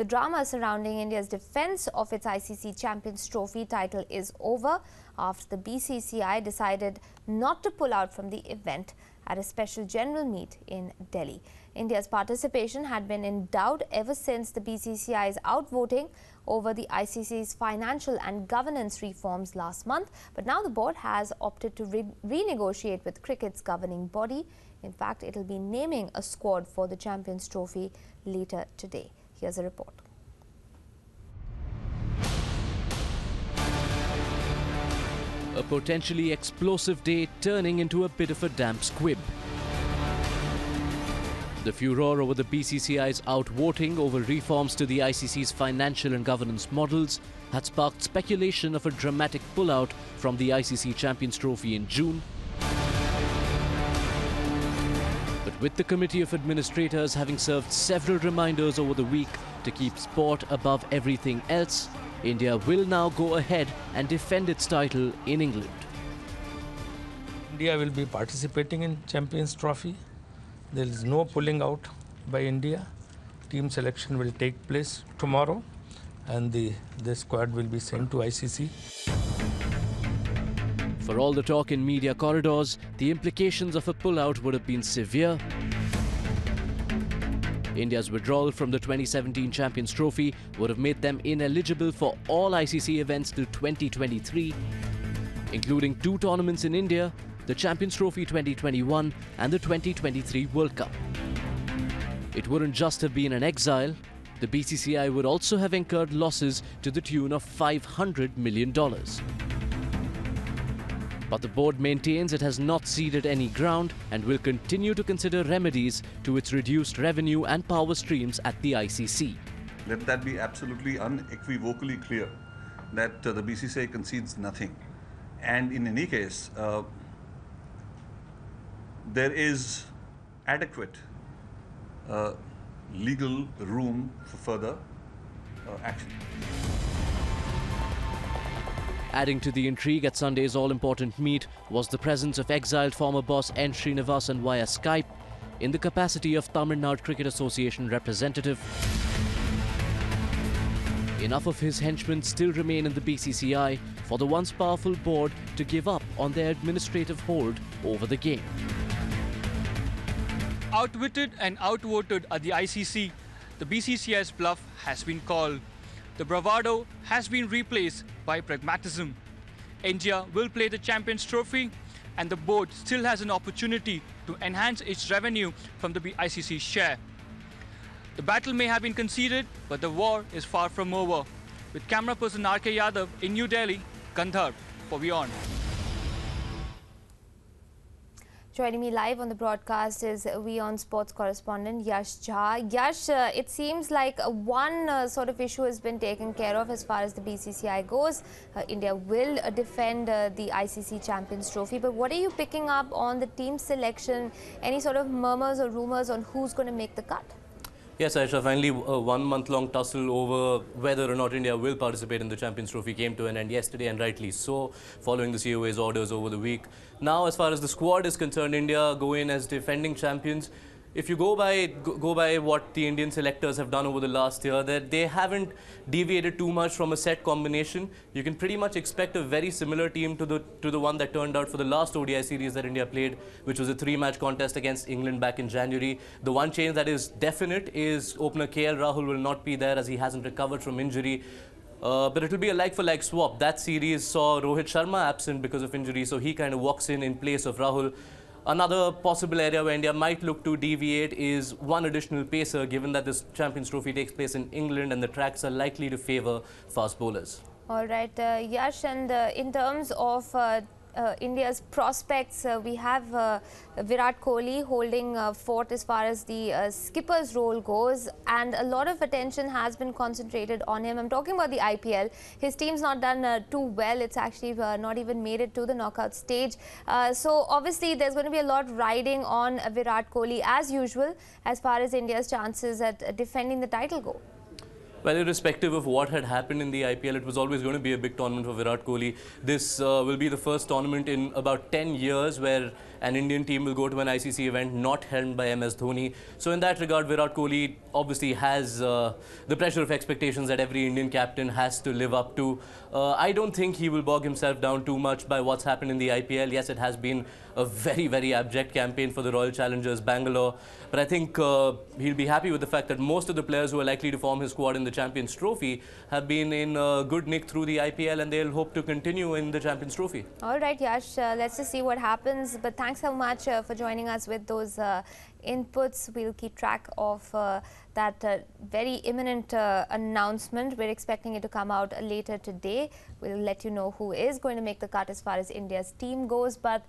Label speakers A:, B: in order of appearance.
A: The drama surrounding India's defence of its ICC Champions Trophy title is over after the BCCI decided not to pull out from the event at a special general meet in Delhi. India's participation had been in doubt ever since the BCCI's outvoting over the ICC's financial and governance reforms last month. But now the board has opted to renegotiate with cricket's governing body. In fact, it will be naming a squad for the Champions Trophy later today. Here's a report.
B: A potentially explosive day turning into a bit of a damp squib. The furor over the BCCI's outvoting over reforms to the ICC's financial and governance models had sparked speculation of a dramatic pullout from the ICC Champions Trophy in June. But with the Committee of Administrators having served several reminders over the week to keep sport above everything else, India will now go ahead and defend its title in England.
C: India will be participating in Champions Trophy. There is no pulling out by India. Team selection will take place tomorrow and the squad will be sent to ICC.
B: For all the talk in media corridors, the implications of a pullout would have been severe. India's withdrawal from the 2017 Champions Trophy would have made them ineligible for all ICC events till 2023, including 2 tournaments in India, the Champions Trophy 2021 and the 2023 World Cup. It wouldn't just have been an exile, the BCCI would also have incurred losses to the tune of $500 million. But the board maintains it has not ceded any ground and will continue to consider remedies to its reduced revenue and power streams at the ICC.
D: Let that be absolutely unequivocally clear that the BCCI concedes nothing. And in any case, there is adequate legal room for further action.
B: Adding to the intrigue at Sunday's all-important meet was the presence of exiled former boss N. Srinivasan via Skype in the capacity of Tamil Nadu Cricket Association representative. Enough of his henchmen still remain in the BCCI for the once powerful board to give up on their administrative hold over the game.
E: Outwitted and outvoted at the ICC, the BCCI's bluff has been called. The bravado has been replaced by pragmatism. India will play the Champions Trophy and the board still has an opportunity to enhance its revenue from the ICC share. The battle may have been conceded, but the war is far from over. With camera person R.K. Yadav in New Delhi, Gandhar for WION.
A: Joining me live on the broadcast is WION sports correspondent Yash Jha. Yash, it seems like one sort of issue has been taken care of as far as the BCCI goes. India will defend the ICC Champions Trophy. But what are you picking up on the team selection? Any sort of murmurs or rumours on who's going to make the cut?
F: Yes, Aisha, finally a 1-month-long tussle over whether or not India will participate in the Champions Trophy came to an end yesterday, and rightly so, following the COA's orders over the week. Now, as far as the squad is concerned, India go in as defending champions. If you go by what the Indian selectors have done over the last year, that they haven't deviated too much from a set combination. You can pretty much expect a very similar team to the one that turned out for the last ODI series that India played, which was a 3-match contest against England back in January. The one change that is definite is opener KL Rahul will not be there as he hasn't recovered from injury. But it will be a like-for-like swap. That series saw Rohit Sharma absent because of injury, so he kind of walks in place of Rahul. Another possible area where India might look to deviate is one additional pacer, given that this Champions Trophy takes place in England and the tracks are likely to favour fast bowlers.
A: All right, Yash, and in terms of India's prospects, we have Virat Kohli holding fort as far as the skipper's role goes, and a lot of attention has been concentrated on him. I'm talking about the IPL. His team's not done too well. It's actually not even made it to the knockout stage. So obviously there's going to be a lot riding on Virat Kohli as usual as far as India's chances at defending the title go.
F: Well, irrespective of what had happened in the IPL, it was always going to be a big tournament for Virat Kohli. This will be the first tournament in about 10 years where an Indian team will go to an ICC event not held by MS Dhoni. So in that regard, Virat Kohli obviously has the pressure of expectations that every Indian captain has to live up to. I don't think he will bog himself down too much by what's happened in the IPL. Yes, it has been a very, very abject campaign for the Royal Challengers Bangalore. But I think he'll be happy with the fact that most of the players who are likely to form his squad in the Champions Trophy have been in good nick through the IPL, and they'll hope to continue in the Champions Trophy.
A: All right, Yash, let's just see what happens. But thanks so much for joining us with those inputs. We'll keep track of that very imminent announcement. We're expecting it to come out later today. We'll let you know who is going to make the cut as far as India's team goes. But